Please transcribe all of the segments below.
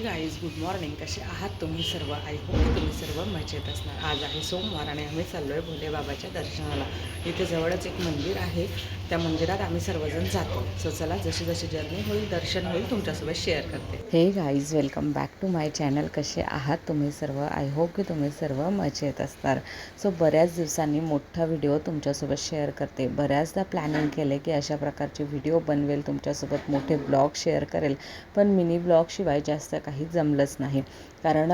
Guys good morning. कसे आहात तुम्ही सर्व? आय होप की तुम्ही सर्व मजेत असणार. आज आहे सोमवार आणि आम्ही चाललो आहे भोले बाबाच्या दर्शनाला. इथे जवळच एक मंदिर आहे, त्या मंदिरात आम्ही सर्वजण जातो. सो चला, जशी जशी जर्नी होईल, दर्शन होईल, तुमच्यासोबत शेअर करते. Hey guys, welcome back to my channel. कसे आहात तुम्ही सर्व? आय होप की तुम्ही सर्व मजेत असणार. सो बऱ्याच दिवसांनी मोठा व्हिडिओ तुमच्यासोबत शेअर करते. बऱ्याचदा प्लॅनिंग केले की अशा प्रकारचे व्हिडिओ बनवेल, तुमच्यासोबत मोठे ब्लॉग शेअर करेल, पण मिनी ब्लॉगशिवाय जास्त काही जमलंच नाही. कारण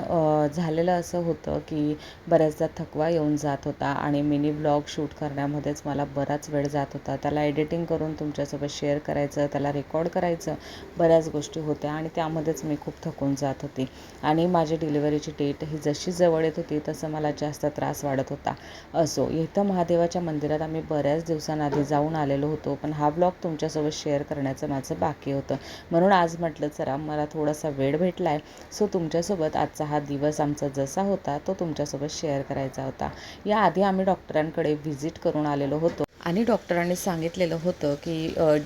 झालेलं असं होतं की बऱ्याचदा थकवा येऊन जात होता आणि मिनी ब्लॉग शूट करण्यामध्येच मला बराच वेळ जात होता. त्याला एडिटिंग करून तुमच्यासोबत शेअर करायचं, त्याला रेकॉर्ड करायचं, बऱ्याच गोष्टी होत्या आणि त्यामध्येच मी खूप थकून जात होती. आणि माझी डिलिव्हरीची डेट ही जशी जवळ येत होती तसं मला जास्त त्रास वाढत होता. असो, इथं महादेवाच्या मंदिरात आम्ही बऱ्याच दिवसांआधी जाऊन आलेलो होतो, पण हा ब्लॉग तुमच्यासोबत शेअर करण्याचं माझं बाकी होतं. म्हणून आज म्हटलं चला, मला थोडासा वेळ भेटला आहे, सो तुमच्यासोबत आजचा हा दिवस आमचा जसा होता तो तुमच्यासोबत शेअर करायचा होता. याआधी आम्ही डॉक्टरांकडे व्हिजिट करून आलेलो होतो आणि डॉक्टरांनी सांगितलेलं होतं की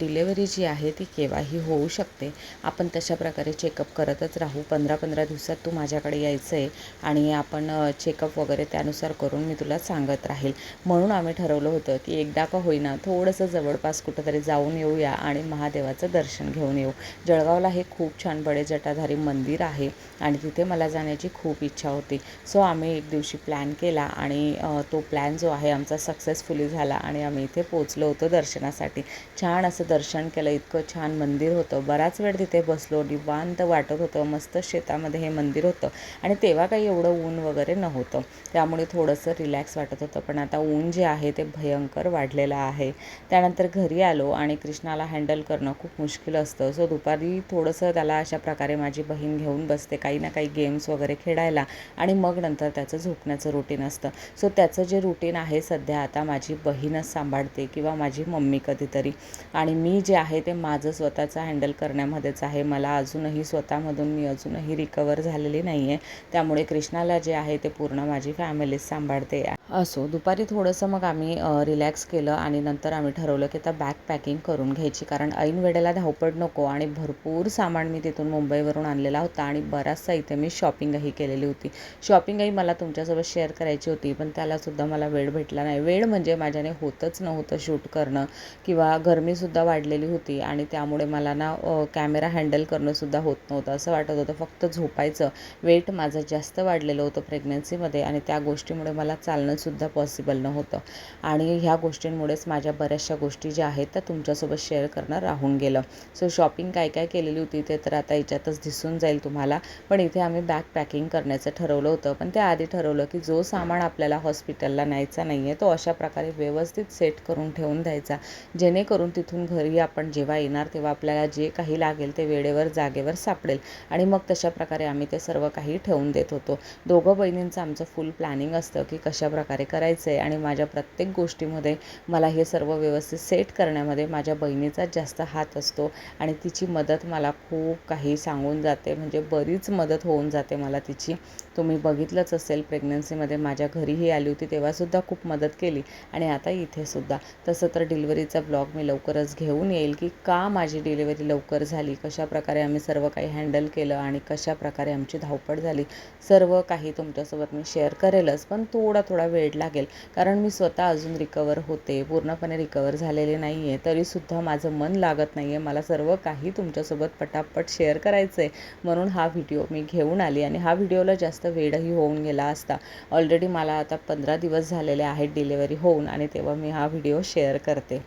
डिलेवरी जी आहे ती केव्हाही होऊ शकते. आपण तशा प्रकारे चेकअप करतच राहू. 15-15 दिवसात तू माझ्याकडे यायचं आहे आणि आपण चेकअप वगैरे त्यानुसार करून मी तुला सांगत राहील. म्हणून आम्ही ठरवलं होतं की एकदा का होईना थोडंसं जवळपास कुठंतरी जाऊन येऊया आणि महादेवाचं दर्शन घेऊन येऊ. जळगावला हे खूप छान बडे जटाधारी मंदिर आहे आणि तिथे मला जाण्याची खूप इच्छा होती. सो आम्ही एक दिवशी प्लॅन केला आणि तो प्लॅन जो आहे आमचा सक्सेसफुली झाला आणि आम्ही इथे पोचलो होतो दर्शनासाठी. छान असं दर्शन केलं. इतकं छान मंदिर होतं. बराच वेळ तिथे बसलो. निवांत वाटत होतं. मस्त शेतामध्ये हे मंदिर होतं आणि तेव्हा काही एवढं ऊन वगैरे नव्हतं, त्यामुळे थोडंसं रिलॅक्स वाटत होतं. पण आता ऊन जे आहे ते भयंकर वाढलेलं आहे. त्यानंतर घरी आलो आणि कृष्णाला हँडल करणं खूप मुश्किल असतं. सो दुपारी थोडंसं त्याला अशा प्रकारे माझी बहीण घेऊन बसते काही ना काही गेम्स वगैरे खेळायला आणि मग नंतर त्याचं झोपण्याचं रुटीन असतं. सो त्याचं जे रुटीन आहे सध्या आता माझी बहीणच सांभाळते किंवा माझी मम्मी कधीतरी, आणि मी जे आहे ते माझं स्वतःचं हँडल करण्यामध्येच आहे. मला अजूनही स्वतःमधून मी अजूनही रिकवर झालेली नाही आहे, त्यामुळे कृष्णाला जे आहे ते पूर्ण माझी फॅमिलीच सांभाळते. असो, दुपारी थोडंसं मग आम्ही रिलॅक्स केलं आणि नंतर आम्ही ठरवलं की आता बॅग पॅकिंग करून घ्यायची, कारण ऐन वेळेला धावपळ नको. आणि भरपूर सामान मी तिथून मुंबईवरून आणलेला होता आणि बराचसा इथे मी शॉपिंगही केलेली होती. शॉपिंगही मला तुमच्यासोबत शेअर करायची होती, पण त्यालासुद्धा मला वेळ भेटला नाही. वेळ म्हणजे माझ्याने होतच नव्हतं शूट करणं, किंवा गरमीसुद्धा वाढलेली होती आणि त्यामुळे मला ना कॅमेरा हँडल करणंसुद्धा होत नव्हतं. असं वाटत होतं फक्त झोपायचं. वेट माझं जास्त वाढलेलं होतं प्रेग्नन्सीमध्ये आणि त्या गोष्टीमुळे मला चालणंसुद्धा पॉसिबल नव्हतं. आणि ह्या गोष्टींमुळेच माझ्या बऱ्याचशा गोष्टी ज्या आहेत त्या तुमच्यासोबत शेअर करणं राहून गेलं. सो शॉपिंग काय काय केलेली होती ते तर आता याच्यातच दिसून जाईल तुम्हाला. पण इथे आम्ही बॅग पॅकिंग करण्याचं ठरवलं होतं, पण त्याआधी ठरवलं की जो सामान आपल्याला हॉस्पिटलला न्यायचा नाही आहे तो अशा प्रकारे व्यवस्थित सेट करून ठेवून द्यायचा, जेणेकरून तिथून घरी आपण जेव्हा येणार तेव्हा आपल्याला जे काही लागेल ते वेळेवर जागेवर सापडेल. आणि मग तशा प्रकारे आम्ही ते सर्व काही ठेवून देत होतो. दोघं बहिणींचं आमचं फुल प्लॅनिंग असतं की कशा प्रकारे करायचं आहे, आणि माझ्या प्रत्येक गोष्टीमध्ये मला हे सर्व व्यवस्थित सेट करण्यामध्ये माझ्या बहिणीचाच जास्त हात असतो आणि तिची मदत मला खूप काही सांगून जाते. म्हणजे बरीच मदत होऊन जाते मला तिची. तुम्ही बघितलंच असेल, प्रेग्नन्सीमध्ये माझ्या घरीही आली होती तेव्हासुद्धा खूप मदत केली आणि आता इथेसुद्धा. तसं तर डिलिव्हरीचा ब्लॉग मी लवकरच घेऊन येईल की का माझी डिलिव्हरी लवकर झाली, कशाप्रकारे आम्ही सर्व काही हँडल केलं आणि कशाप्रकारे आमची धावपळ झाली, सर्व काही तुमच्यासोबत मी शेअर करेलच. पण थोडा वेळ लागेल, कारण मी स्वतः अजून रिकवर होते, पूर्णपणे रिकवर झालेले नाही आहे. तरीसुद्धा माझं मन लागत नाही आहे. मला सर्व काही तुमच्यासोबत पटापट शेअर करायचं आहे, म्हणून हा व्हिडिओ मी घेऊन आली. आणि हा व्हिडिओला जास्त वेळही होऊन गेला असता. ऑलरेडी मला आता 15 दिवस झालेले आहेत डिलेवरी होऊन, आणि तेव्हा मी हा व्हिडिओ शेअर करते.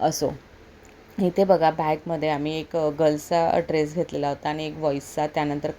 असो, इथे बघा, बॅगमध्ये आम्ही एक गर्ल्सचा ड्रेस घेतलेला होता आणि एक बॉईजचा. त्यानंतर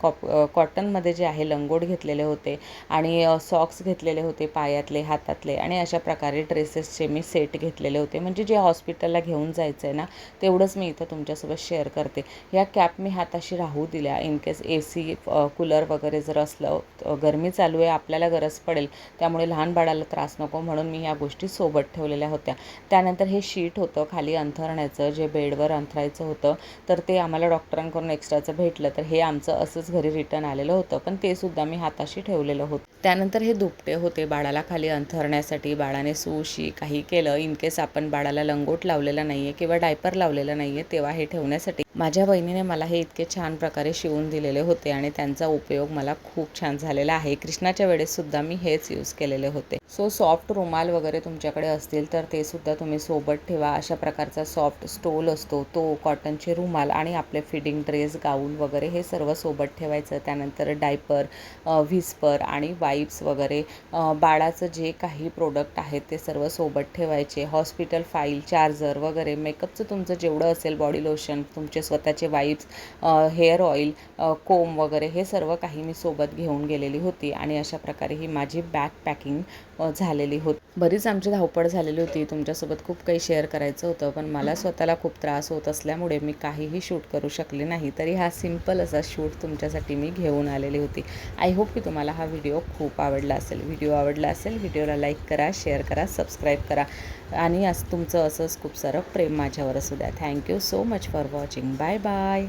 कॉटनमध्ये जे आहे लंगोट घेतलेले होते आणि सॉक्स घेतलेले होते पायातले, हातातले, आणि अशा प्रकारे ड्रेसेसचे मी सेट घेतलेले होते. म्हणजे जे हॉस्पिटलला घेऊन जायचं आहे ना तेवढंच मी इथं तुमच्यासोबत शेअर करते. ह्या कॅप मी हाताशी राहू दिल्या, इन केस AC कूलर वगैरे जर असलं, गरमी चालू आहे, आपल्याला गरज पडेल, त्यामुळे लहान बाळाला त्रास नको म्हणून मी ह्या गोष्टी सोबत ठेवलेल्या होत्या. त्यानंतर हे शीट होतं खाली अंथरण्याचं, जे बेडवर अंथरायचं होतं, तर ते आम्हाला डॉक्टरांकडून एक्स्ट्राचं भेटलं, तर हे आमचं असंच घरी रिटर्न आलेलं होतं, पण ते सुद्धा मी हाताशी ठेवलेलं होतं. त्यानंतर हे दुपटे होते बाळाला खाली अंथरण्यासाठी. बाळाने सूशी काही केलं, इन केस आपण बाळाला लंगोट लावलेला नाही आहे किंवा डायपर लावलेला नाही आहे तेव्हा हे ठेवण्यासाठी. माझ्या बहिणीने मला हे इतके छान प्रकारे शिवून दिलेले होते आणि त्यांचा उपयोग मला खूप छान झालेला आहे. कृष्णाच्या वेळेससुद्धा मी हेच यूज केलेले होते. सो सॉफ्ट रुमाल वगैरे तुमच्याकडे असतील तर ते सुद्धा तुम्ही सोबत ठेवा. अशा प्रकारचा सॉफ्ट स्टोल असतो तो, कॉटनचे रुमाल आणि आपले फिडिंग ड्रेस, गाऊन वगैरे हे सर्व सोबत ठेवायचं. त्यानंतर डायपर, व्हिस्पर आणि वाईप्स वगैरे, बाळाचं जे काही प्रोडक्ट आहेत ते सर्व सोबत ठेवायचे. हॉस्पिटल फाईल, चार्जर वगैरे, मेकअपचं तुमचं जेवढं असेल, बॉडी लोशन, तुमचे स्वतःचे वाईप्स, हेअर ऑइल, कोम वगैरे हे सर्व काही मी सोबत घेऊन गेलेली होती. आणि अशा प्रकारे ही माझी बॅग पॅकिंग झालेली होती. बरीच आमची धावपळ झालेली होती. तुमच्यासोबत खूप काही शेअर करायचं होतं, पण मला स्वतःला खूप त्रास होत असल्यामुळे मी काहीही शूट करू शकले नाही. तरी हा सिंपल असा शूट तुमच्यासाठी मी घेऊन आलेली होती. आय होप की तुम्हाला हा व्हिडिओ खूप आवडला असेल. व्हिडिओला लाईक करा, शेअर करा, सबस्क्राईब करा आणि तुमचं असंच खूप सारं प्रेम माझ्यावर असू द्या. Thank you so much for watching. Bye bye.